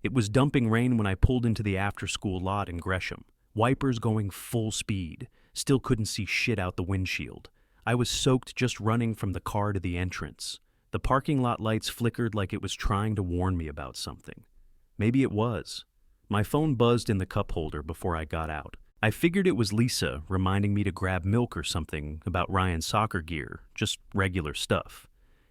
It was dumping rain when I pulled into the after-school lot in Gresham. Wipers going full speed. Still couldn't see shit out the windshield. I was soaked just running from the car to the entrance. The parking lot lights flickered like it was trying to warn me about something. Maybe it was. My phone buzzed in the cup holder before I got out. I figured it was Lisa reminding me to grab milk or something about Ryan's soccer gear, just regular stuff.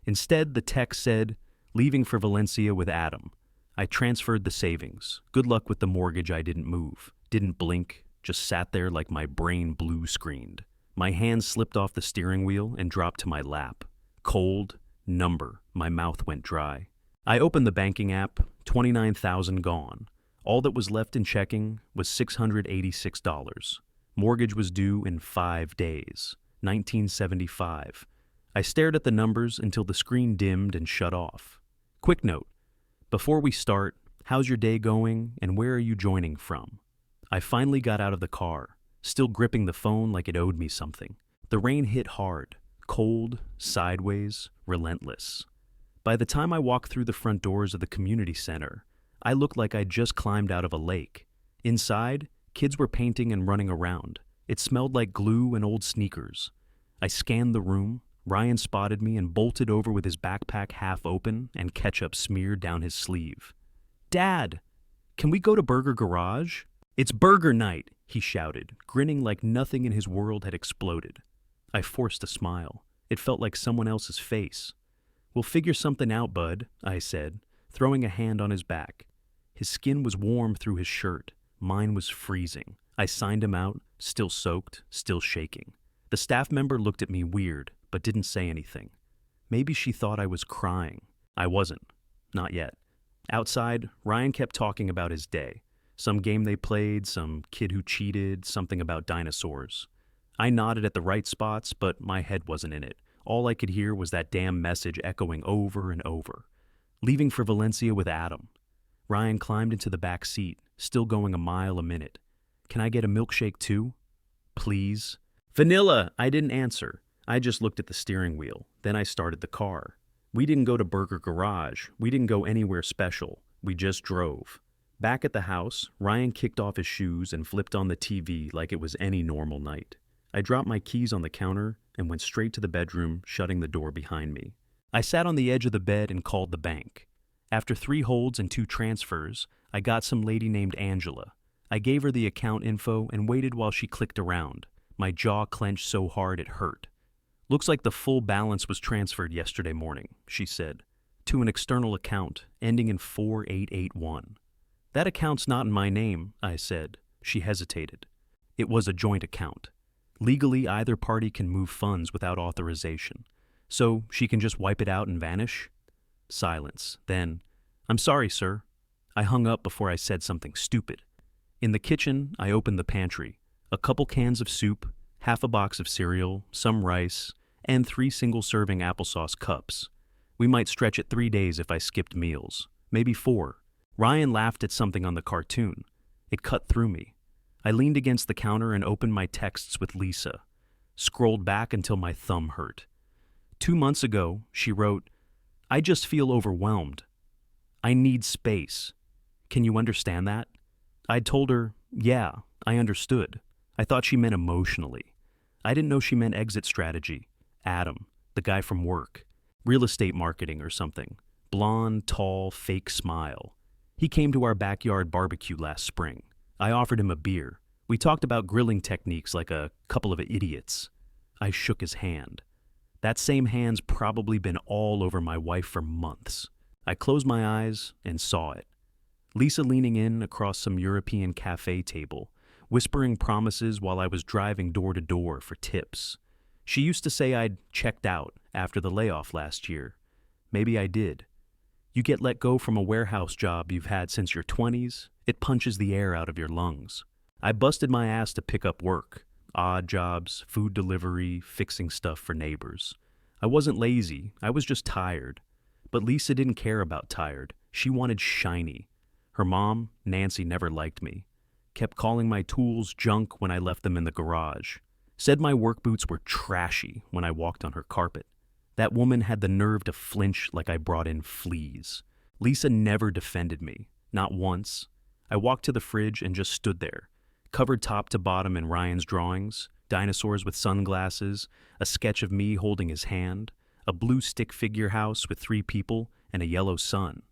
Instead, the text said, "Leaving for Valencia with Adam." I transferred the savings. Good luck with the mortgage. I didn't move, didn't blink, just sat there like my brain blue-screened. My hands slipped off the steering wheel and dropped to my lap. Cold, number, my mouth went dry. I opened the banking app, 29,000 gone. All that was left in checking was $686. Mortgage was due in 5 days, 1975. I stared at the numbers until the screen dimmed and shut off. Quick note, before we start, how's your day going and where are you joining from? I finally got out of the car, still gripping the phone like it owed me something. The rain hit hard, cold, sideways, relentless. By the time I walked through the front doors of the community center, I looked like I'd just climbed out of a lake. Inside, kids were painting and running around. It smelled like glue and old sneakers. I scanned the room. Ryan spotted me and bolted over with his backpack half open and ketchup smeared down his sleeve. "Dad, can we go to Burger Garage?" "It's burger night," he shouted, grinning like nothing in his world had exploded. I forced a smile. It felt like someone else's face. "We'll figure something out, bud," I said, throwing a hand on his back. His skin was warm through his shirt. Mine was freezing. I signed him out, still soaked, still shaking. The staff member looked at me weird, but didn't say anything. Maybe she thought I was crying. I wasn't. Not yet. Outside, Ryan kept talking about his day. Some game they played, some kid who cheated, something about dinosaurs. I nodded at the right spots, but my head wasn't in it. All I could hear was that damn message echoing over and over. Leaving for Valencia with Adam. Ryan climbed into the back seat, still going a mile a minute. "Can I get a milkshake too? Please?" "Vanilla!" I didn't answer. I just looked at the steering wheel. Then I started the car. We didn't go to Burger Garage. We didn't go anywhere special. We just drove. Back at the house, Ryan kicked off his shoes and flipped on the TV like it was any normal night. I dropped my keys on the counter and went straight to the bedroom, shutting the door behind me. I sat on the edge of the bed and called the bank. After 3 holds and 2 transfers, I got some lady named Angela. I gave her the account info and waited while she clicked around. My jaw clenched so hard it hurt. "Looks like the full balance was transferred yesterday morning," she said, "to an external account ending in 4881. "That account's not in my name," I said. She hesitated. "It was a joint account. Legally, either party can move funds without authorization. So she can just wipe it out and vanish?" Silence. Then, "I'm sorry, sir." I hung up before I said something stupid. In the kitchen, I opened the pantry. A couple cans of soup, half a box of cereal, some rice, and 3 single-serving applesauce cups. We might stretch it 3 days if I skipped meals. Maybe 4. Ryan laughed at something on the cartoon. It cut through me. I leaned against the counter and opened my texts with Lisa. Scrolled back until my thumb hurt. 2 months ago, she wrote, "I just feel overwhelmed. I need space. Can you understand that?" I'd told her, yeah, I understood. I thought she meant emotionally. I didn't know she meant exit strategy. Adam, the guy from work. Real estate marketing or something. Blonde, tall, fake smile. He came to our backyard barbecue last spring. I offered him a beer. We talked about grilling techniques like a couple of idiots. I shook his hand. That same hand's probably been all over my wife for months. I closed my eyes and saw it. Lisa leaning in across some European cafe table, whispering promises while I was driving door to door for tips. She used to say I'd checked out after the layoff last year. Maybe I did. You get let go from a warehouse job you've had since your 20s, it punches the air out of your lungs. I busted my ass to pick up work. Odd jobs, food delivery, fixing stuff for neighbors. I wasn't lazy, I was just tired. But Lisa didn't care about tired. She wanted shiny. Her mom, Nancy, never liked me. Kept calling my tools junk when I left them in the garage. Said my work boots were trashy when I walked on her carpet. That woman had the nerve to flinch like I brought in fleas. Lisa never defended me. Not once. I walked to the fridge and just stood there, covered top to bottom in Ryan's drawings, dinosaurs with sunglasses, a sketch of me holding his hand, a blue stick figure house with 3 people, and a yellow sun.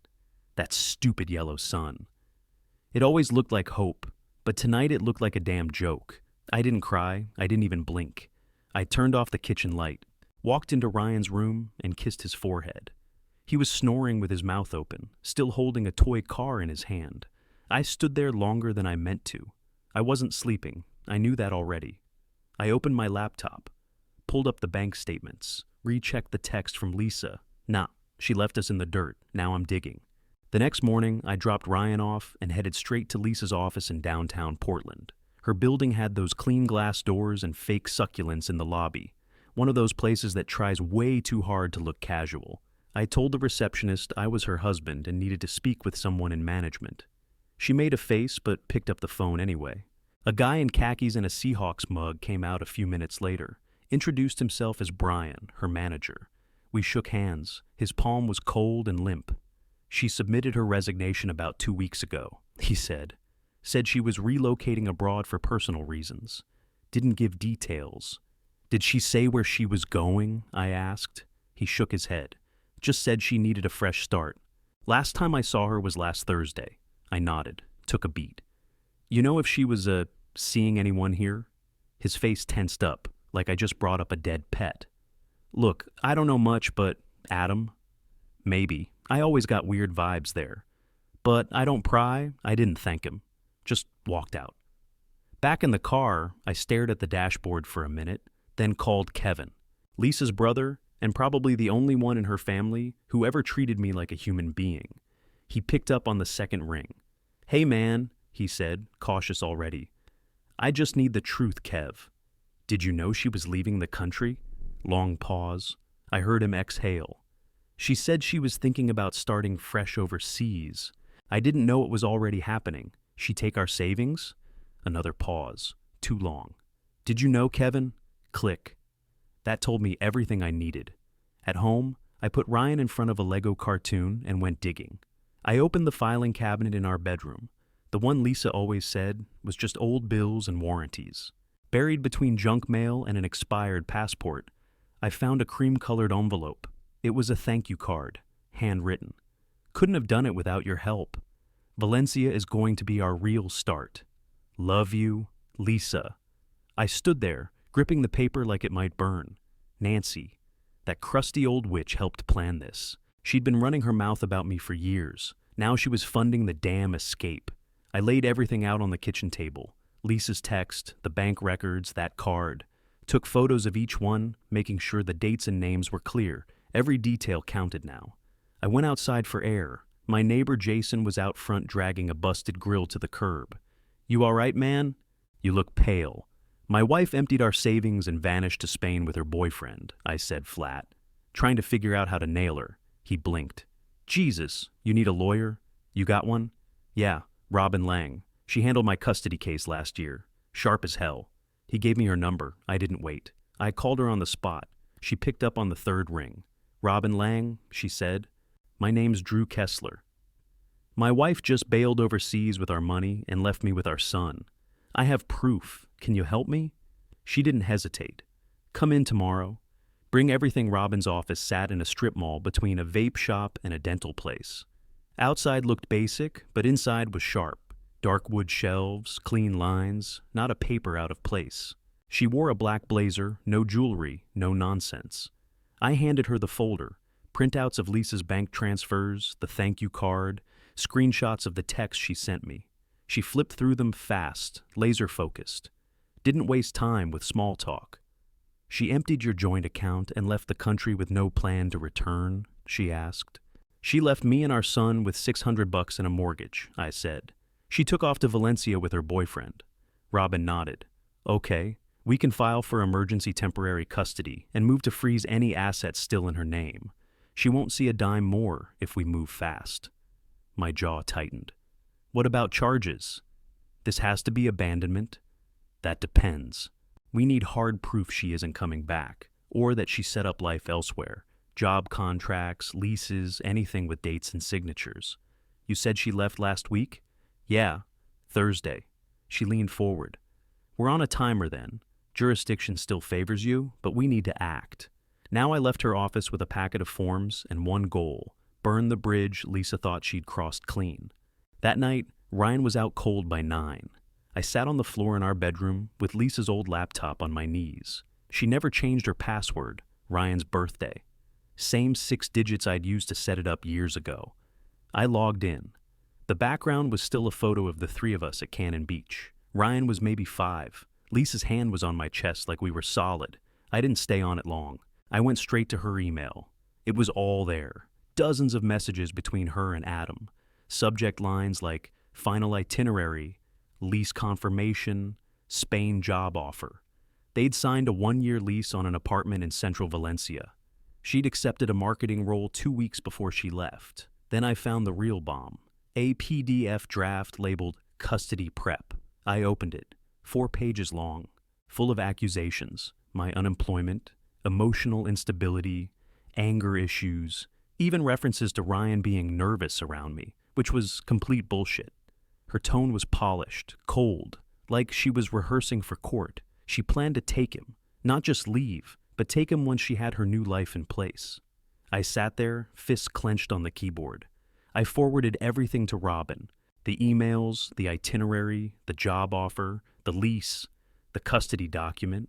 That stupid yellow sun. It always looked like hope, but tonight it looked like a damn joke. I didn't cry, I didn't even blink. I turned off the kitchen light, walked into Ryan's room, and kissed his forehead. He was snoring with his mouth open, still holding a toy car in his hand. I stood there longer than I meant to. I wasn't sleeping. I knew that already. I opened my laptop, pulled up the bank statements, rechecked the text from Lisa. Nah, she left us in the dirt. Now I'm digging. The next morning, I dropped Ryan off and headed straight to Lisa's office in downtown Portland. Her building had those clean glass doors and fake succulents in the lobby, one of those places that tries way too hard to look casual. I told the receptionist I was her husband and needed to speak with someone in management. She made a face but picked up the phone anyway. A guy in khakis and a Seahawks mug came out a few minutes later, introduced himself as Brian, her manager. We shook hands. His palm was cold and limp. She submitted her resignation about 2 weeks ago, he said. Said she was relocating abroad for personal reasons. Didn't give details. Did she say where she was going? I asked. He shook his head. Just said she needed a fresh start. Last time I saw her was last Thursday. I nodded, took a beat. You know if she was, seeing anyone here? His face tensed up, like I just brought up a dead pet. Look, I don't know much, but Adam? Maybe. I always got weird vibes there. But I don't pry. I didn't thank him. Just walked out. Back in the car, I stared at the dashboard for a minute, then called Kevin, Lisa's brother, and probably the only one in her family who ever treated me like a human being. He picked up on the second ring. Hey man, he said, cautious already. I just need the truth, Kev. Did you know she was leaving the country? Long pause. I heard him exhale. She said she was thinking about starting fresh overseas. I didn't know it was already happening. She take our savings? Another pause. Too long. Did you know, Kevin? Click. That told me everything I needed. At home, I put Ryan in front of a Lego cartoon and went digging. I opened the filing cabinet in our bedroom. The one Lisa always said was just old bills and warranties. Buried between junk mail and an expired passport, I found a cream-colored envelope. It was a thank you card, handwritten. Couldn't have done it without your help. Valencia is going to be our real start. Love you, Lisa. I stood there, gripping the paper like it might burn. Nancy. That crusty old witch helped plan this. She'd been running her mouth about me for years. Now she was funding the damn escape. I laid everything out on the kitchen table. Lisa's text, the bank records, that card. Took photos of each one, making sure the dates and names were clear. Every detail counted now. I went outside for air. My neighbor Jason was out front dragging a busted grill to the curb. You all right, man? You look pale. My wife emptied our savings and vanished to Spain with her boyfriend, I said flat. Trying to figure out how to nail her. He blinked. Jesus, you need a lawyer? You got one? Yeah, Robin Lang. She handled my custody case last year. Sharp as hell. He gave me her number. I didn't wait. I called her on the spot. She picked up on the third ring. Robin Lang, she said. My name's Drew Kessler. My wife just bailed overseas with our money and left me with our son. I have proof. Can you help me? She didn't hesitate. Come in tomorrow. Bring everything. Robin's office sat in a strip mall between a vape shop and a dental place. Outside looked basic, but inside was sharp. Dark wood shelves, clean lines, not a paper out of place. She wore a black blazer, no jewelry, no nonsense. I handed her the folder, printouts of Lisa's bank transfers, the thank you card, screenshots of the text she sent me. She flipped through them fast, laser-focused. Didn't waste time with small talk. She emptied your joint account and left the country with no plan to return, she asked. She left me and our son with $600 and a mortgage, I said. She took off to Valencia with her boyfriend. Robin nodded. Okay, we can file for emergency temporary custody and move to freeze any assets still in her name. She won't see a dime more if we move fast. My jaw tightened. What about charges? This has to be abandonment? That depends. We need hard proof she isn't coming back, or that she set up life elsewhere. Job contracts, leases, anything with dates and signatures. You said she left last week? Yeah, Thursday. She leaned forward. We're on a timer then. Jurisdiction still favors you, but we need to act. Now I left her office with a packet of forms and one goal: burn the bridge Lisa thought she'd crossed clean. That night, Ryan was out cold by 9. I sat on the floor in our bedroom with Lisa's old laptop on my knees. She never changed her password, Ryan's birthday. Same 6 digits I'd used to set it up years ago. I logged in. The background was still a photo of the 3 of us at Cannon Beach. Ryan was maybe 5. Lisa's hand was on my chest like we were solid. I didn't stay on it long. I went straight to her email. It was all there. Dozens of messages between her and Adam. Subject lines like final itinerary, lease confirmation, Spain job offer. They'd signed a 1-year lease on an apartment in central Valencia. She'd accepted a marketing role 2 weeks before she left. Then I found the real bomb. A PDF draft labeled custody prep. I opened it. 4 pages long, full of accusations, my unemployment, emotional instability, anger issues, even references to Ryan being nervous around me, which was complete bullshit. Her tone was polished, cold, like she was rehearsing for court. She planned to take him, not just leave, but take him once she had her new life in place. I sat there, fists clenched on the keyboard. I forwarded everything to Robin: the emails, the itinerary, the job offer, the lease, the custody document.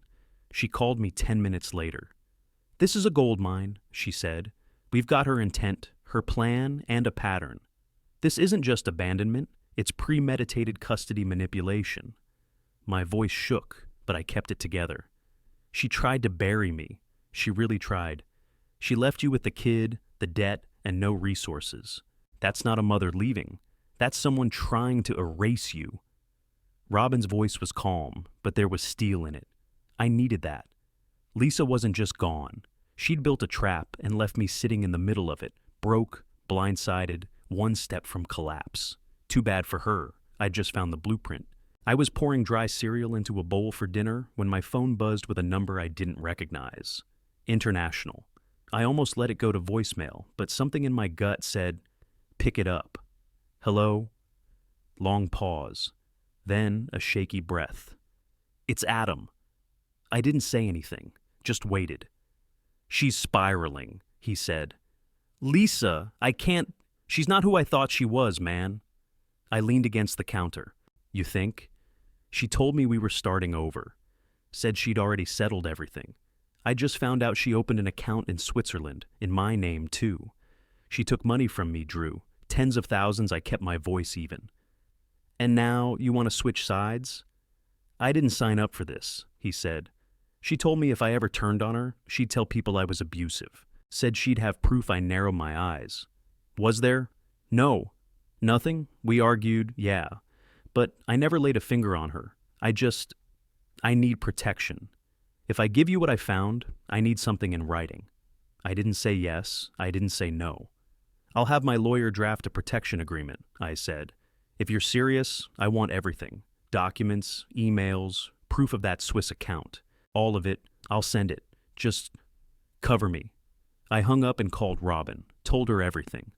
She called me 10 minutes later. "This is a gold mine," she said. "We've got her intent, her plan, and a pattern. This isn't just abandonment, it's premeditated custody manipulation." My voice shook, but I kept it together. "She tried to bury me. She really tried. She left you with the kid, the debt, and no resources. That's not a mother leaving. That's someone trying to erase you." Robin's voice was calm, but there was steel in it. I needed that. Lisa wasn't just gone. She'd built a trap and left me sitting in the middle of it, broke, blindsided, 1 step from collapse. Too bad for her. I'd just found the blueprint. I was pouring dry cereal into a bowl for dinner when my phone buzzed with a number I didn't recognize. International. I almost let it go to voicemail, but something in my gut said, "Pick it up." "Hello?" Long pause. Then a shaky breath. "It's Adam." I didn't say anything, just waited. "She's spiraling," he said. "Lisa, I can't. She's not who I thought she was, man." I leaned against the counter. "You think?" She told me we were starting over. Said she'd already settled everything. I just found out she opened an account in Switzerland, in my name too. She took money from me, Drew. Tens of thousands. I kept my voice even. "And now you want to switch sides?" "I didn't sign up for this," he said. "She told me if I ever turned on her, she'd tell people I was abusive. Said she'd have proof I narrowed my eyes." "Was there?" "No. Nothing. We argued, yeah. But I never laid a finger on her. I need protection. If I give you what I found, I need something in writing." I didn't say yes. I didn't say no. "I'll have my lawyer draft a protection agreement," I said. "If you're serious, I want everything. Documents, emails, proof of that Swiss account. All of it. I'll send it. Just cover me." I hung up and called Robin, told her everything.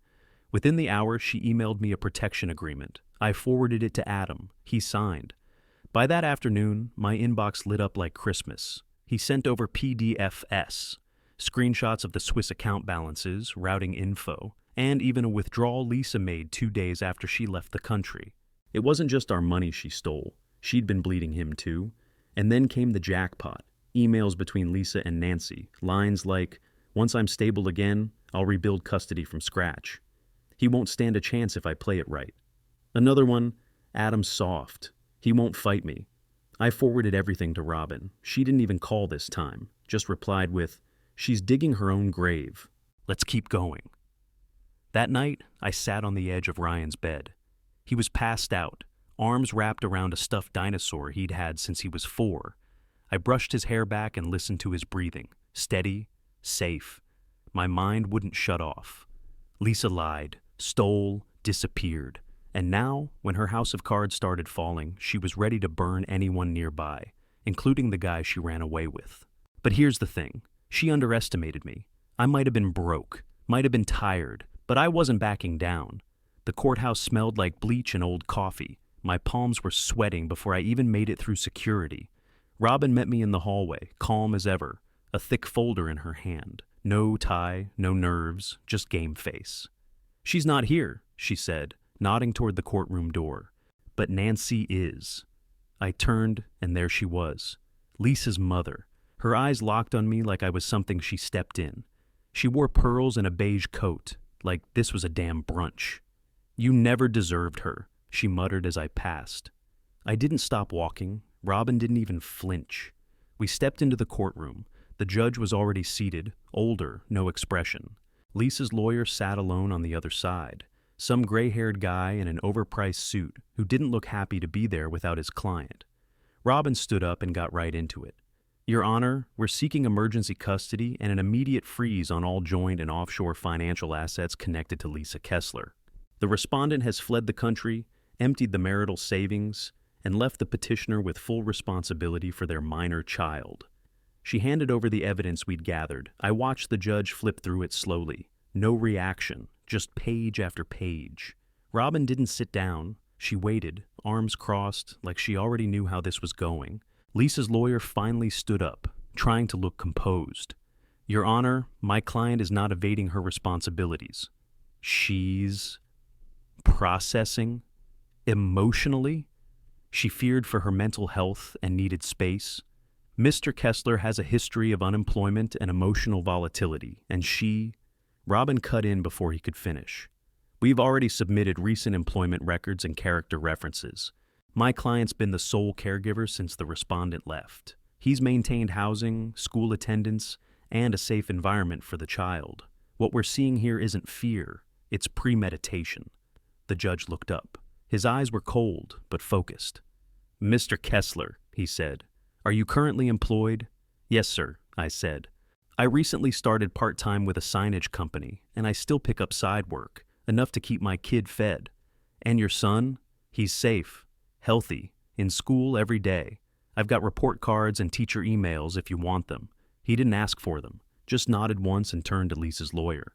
Within the hour, she emailed me a protection agreement. I forwarded it to Adam. He signed. By that afternoon, my inbox lit up like Christmas. He sent over PDFs, screenshots of the Swiss account balances, routing info, and even a withdrawal Lisa made 2 days after she left the country. It wasn't just our money she stole. She'd been bleeding him too. And then came the jackpot. Emails between Lisa and Nancy. Lines like, "Once I'm stable again, I'll rebuild custody from scratch. He won't stand a chance if I play it right." Another one, "Adam's soft. He won't fight me." I forwarded everything to Robin. She didn't even call this time. Just replied with, "She's digging her own grave. Let's keep going." That night, I sat on the edge of Ryan's bed. He was passed out, arms wrapped around a stuffed dinosaur he'd had since he was 4. I brushed his hair back and listened to his breathing. Steady, safe. My mind wouldn't shut off. Lisa lied, stole, disappeared. And now, when her house of cards started falling, she was ready to burn anyone nearby, including the guy she ran away with. But here's the thing. She underestimated me. I might have been broke, might have been tired, but I wasn't backing down. The courthouse smelled like bleach and old coffee. My palms were sweating before I even made it through security. Robin met me in the hallway, calm as ever, a thick folder in her hand. No tie, no nerves, just game face. "She's not here," she said, nodding toward the courtroom door. "But Nancy is." I turned, and there she was, Lisa's mother. Her eyes locked on me like I was something she stepped in. She wore pearls and a beige coat, like this was a damn brunch. "You never deserved her," she muttered as I passed. I didn't stop walking. Robin didn't even flinch. We stepped into the courtroom. The judge was already seated, older, no expression. Lisa's lawyer sat alone on the other side, some gray-haired guy in an overpriced suit who didn't look happy to be there without his client. Robin stood up and got right into it. "Your Honor, we're seeking emergency custody and an immediate freeze on all joint and offshore financial assets connected to Lisa Kessler. The respondent has fled the country, emptied the marital savings, and left the petitioner with full responsibility for their minor child." She handed over the evidence we'd gathered. I watched the judge flip through it slowly. No reaction, just page after page. Robin didn't sit down. She waited, arms crossed, like she already knew how this was going. Lisa's lawyer finally stood up, trying to look composed. "Your Honor, my client is not evading her responsibilities. She's processing emotionally. She feared for her mental health and needed space. Mr. Kessler has a history of unemployment and emotional volatility, and she..." Robin cut in before he could finish. "We've already submitted recent employment records and character references. My client's been the sole caregiver since the respondent left. He's maintained housing, school attendance, and a safe environment for the child. What we're seeing here isn't fear, it's premeditation." The judge looked up. His eyes were cold, but focused. "Mr. Kessler," he said, "are you currently employed?" "Yes, sir," I said. "I recently started part-time with a signage company, and I still pick up side work, enough to keep my kid fed." "And your son?" "He's safe, healthy, in school every day. I've got report cards and teacher emails if you want them." He didn't ask for them, just nodded once and turned to Lisa's lawyer.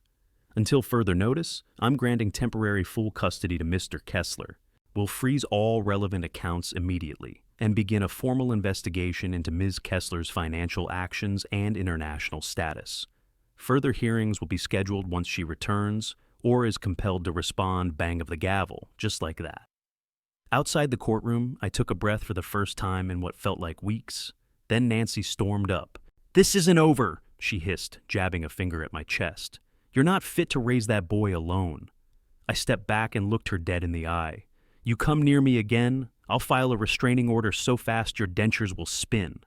"Until further notice, I'm granting temporary full custody to Mr. Kessler. We'll freeze all relevant accounts immediately and begin a formal investigation into Ms. Kessler's financial actions and international status. Further hearings will be scheduled once she returns or is compelled to respond bang of the gavel, just like that." Outside the courtroom, I took a breath for the first time in what felt like weeks. Then Nancy stormed up. "This isn't over," she hissed, jabbing a finger at my chest. "You're not fit to raise that boy alone." I stepped back and looked her dead in the eye. "You come near me again, I'll file a restraining order so fast your dentures will spin."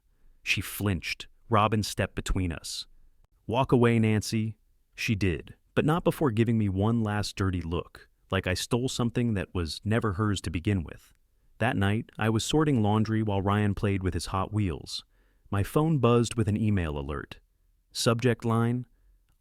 She flinched. Robin stepped between us. "Walk away, Nancy." She did, but not before giving me one last dirty look, like I stole something that was never hers to begin with. That night, I was sorting laundry while Ryan played with his Hot Wheels. My phone buzzed with an email alert. Subject line,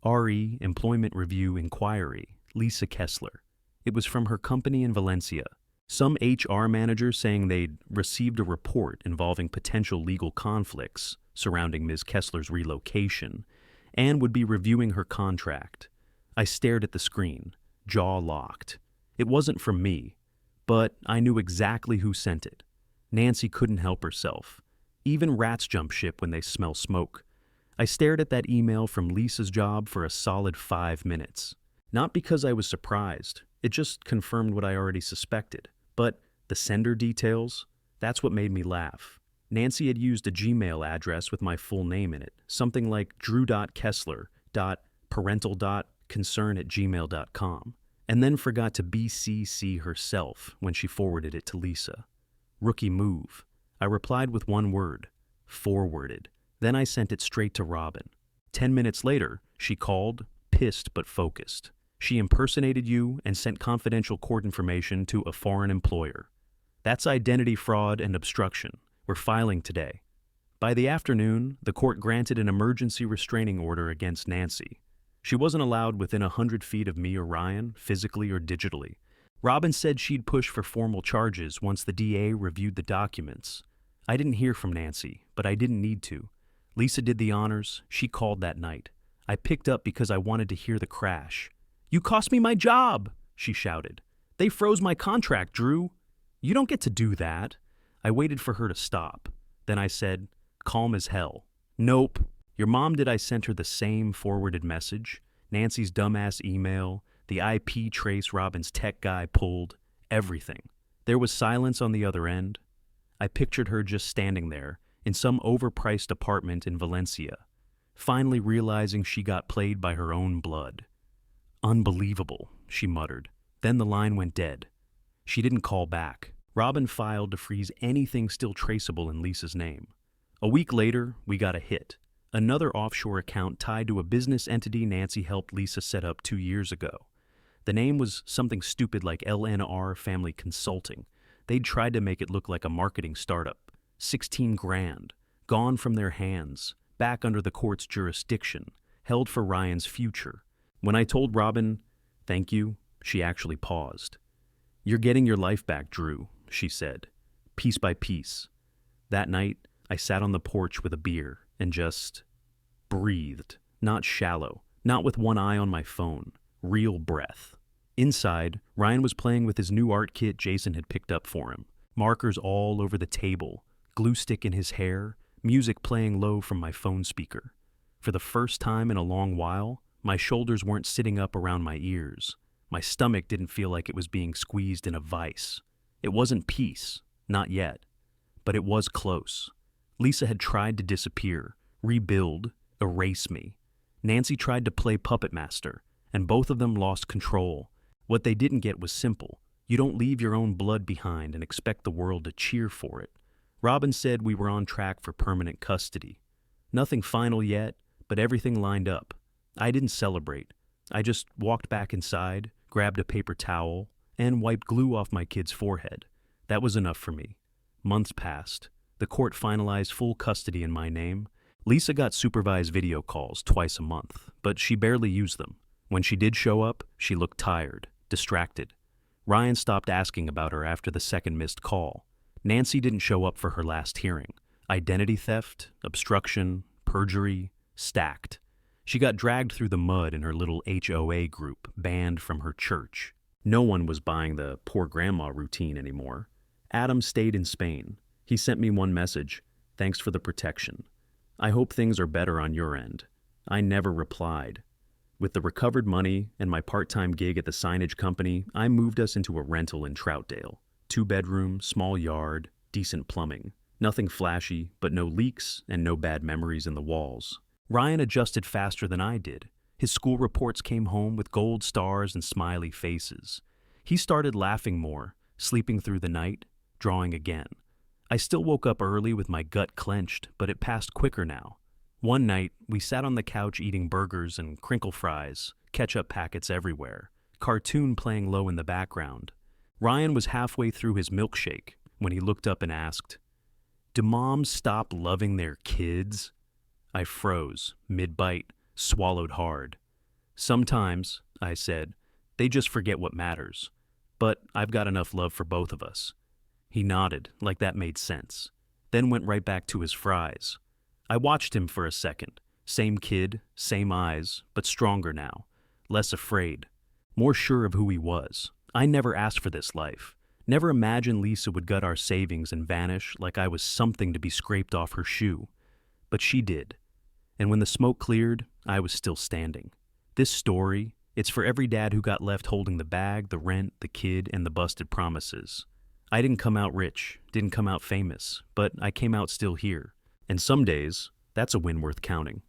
RE Employment Review Inquiry, Lisa Kessler. It was from her company in Valencia. Some HR manager saying they'd received a report involving potential legal conflicts surrounding Ms. Kessler's relocation and would be reviewing her contract. I stared at the screen, jaw locked. It wasn't from me, but I knew exactly who sent it. Nancy couldn't help herself. Even rats jump ship when they smell smoke. I stared at that email from Lisa's job for a solid 5 minutes. Not because I was surprised. It just confirmed what I already suspected. But the sender details, that's what made me laugh. Nancy had used a Gmail address with my full name in it, something like drew.kessler.parental.concern@gmail.com, and then forgot to BCC herself when she forwarded it to Lisa. Rookie move. I replied with one word, forwarded. Then I sent it straight to Robin. 10 minutes later, she called, pissed but focused. She impersonated you and sent confidential court information to a foreign employer. That's identity fraud and obstruction. We're filing today. By the afternoon, the court granted an emergency restraining order against Nancy. She wasn't allowed within 100 feet of me or Ryan, physically or digitally. Robin said she'd push for formal charges once the DA reviewed the documents. I didn't hear from Nancy, but I didn't need to. Lisa did the honors. She called that night. I picked up because I wanted to hear the crash. "You cost me my job," she shouted. They froze my contract, Drew. You don't get to do that. I waited for her to stop. Then I said, calm as hell. Nope. Your mom did. I sent her the same forwarded message, Nancy's dumbass email, the IP trace Robin's tech guy pulled, everything. There was silence on the other end. I pictured her just standing there in some overpriced apartment in Valencia, finally realizing she got played by her own blood. Unbelievable, she muttered. Then the line went dead. She didn't call back. Robin filed to freeze anything still traceable in Lisa's name. A week later, we got a hit. Another offshore account tied to a business entity Nancy helped Lisa set up 2 years ago. The name was something stupid like LNR Family Consulting. They'd tried to make it look like a marketing startup. 16 grand, gone from their hands, back under the court's jurisdiction, held for Ryan's future. When I told Robin, thank you, she actually paused. You're getting your life back, Drew, she said, piece by piece. That night, I sat on the porch with a beer and just breathed, not shallow, not with one eye on my phone, real breath. Inside, Ryan was playing with his new art kit Jason had picked up for him. Markers all over the table, glue stick in his hair, music playing low from my phone speaker. For the first time in a long while, my shoulders weren't sitting up around my ears. My stomach didn't feel like it was being squeezed in a vice. It wasn't peace, not yet, but it was close. Lisa had tried to disappear, rebuild, erase me. Nancy tried to play puppet master, and both of them lost control. What they didn't get was simple. You don't leave your own blood behind and expect the world to cheer for it. Robin said we were on track for permanent custody. Nothing final yet, but everything lined up. I didn't celebrate. I just walked back inside, grabbed a paper towel, and wiped glue off my kid's forehead. That was enough for me. Months passed. The court finalized full custody in my name. Lisa got supervised video calls twice a month, but she barely used them. When she did show up, she looked tired, distracted. Ryan stopped asking about her after the second missed call. Nancy didn't show up for her last hearing. Identity theft, obstruction, perjury, stacked. She got dragged through the mud in her little HOA group, banned from her church. No one was buying the poor grandma routine anymore. Adam stayed in Spain. He sent me one message, thanks for the protection. I hope things are better on your end. I never replied. With the recovered money and my part-time gig at the signage company, I moved us into a rental in Troutdale. 2-bedroom, small yard, decent plumbing. Nothing flashy, but no leaks and no bad memories in the walls. Ryan adjusted faster than I did. His school reports came home with gold stars and smiley faces. He started laughing more, sleeping through the night, drawing again. I still woke up early with my gut clenched, but it passed quicker now. One night, we sat on the couch eating burgers and crinkle fries, ketchup packets everywhere, cartoon playing low in the background. Ryan was halfway through his milkshake when he looked up and asked, "Do moms stop loving their kids?" I froze, mid-bite, swallowed hard. "Sometimes," I said, "they just forget what matters. But I've got enough love for both of us." He nodded, like that made sense, then went right back to his fries. I watched him for a second. Same kid, same eyes, but stronger now. Less afraid. More sure of who he was. I never asked for this life. Never imagined Lisa would gut our savings and vanish like I was something to be scraped off her shoe. But she did. And when the smoke cleared, I was still standing. This story, it's for every dad who got left holding the bag, the rent, the kid, and the busted promises. I didn't come out rich, didn't come out famous, but I came out still here. And some days, that's a win worth counting.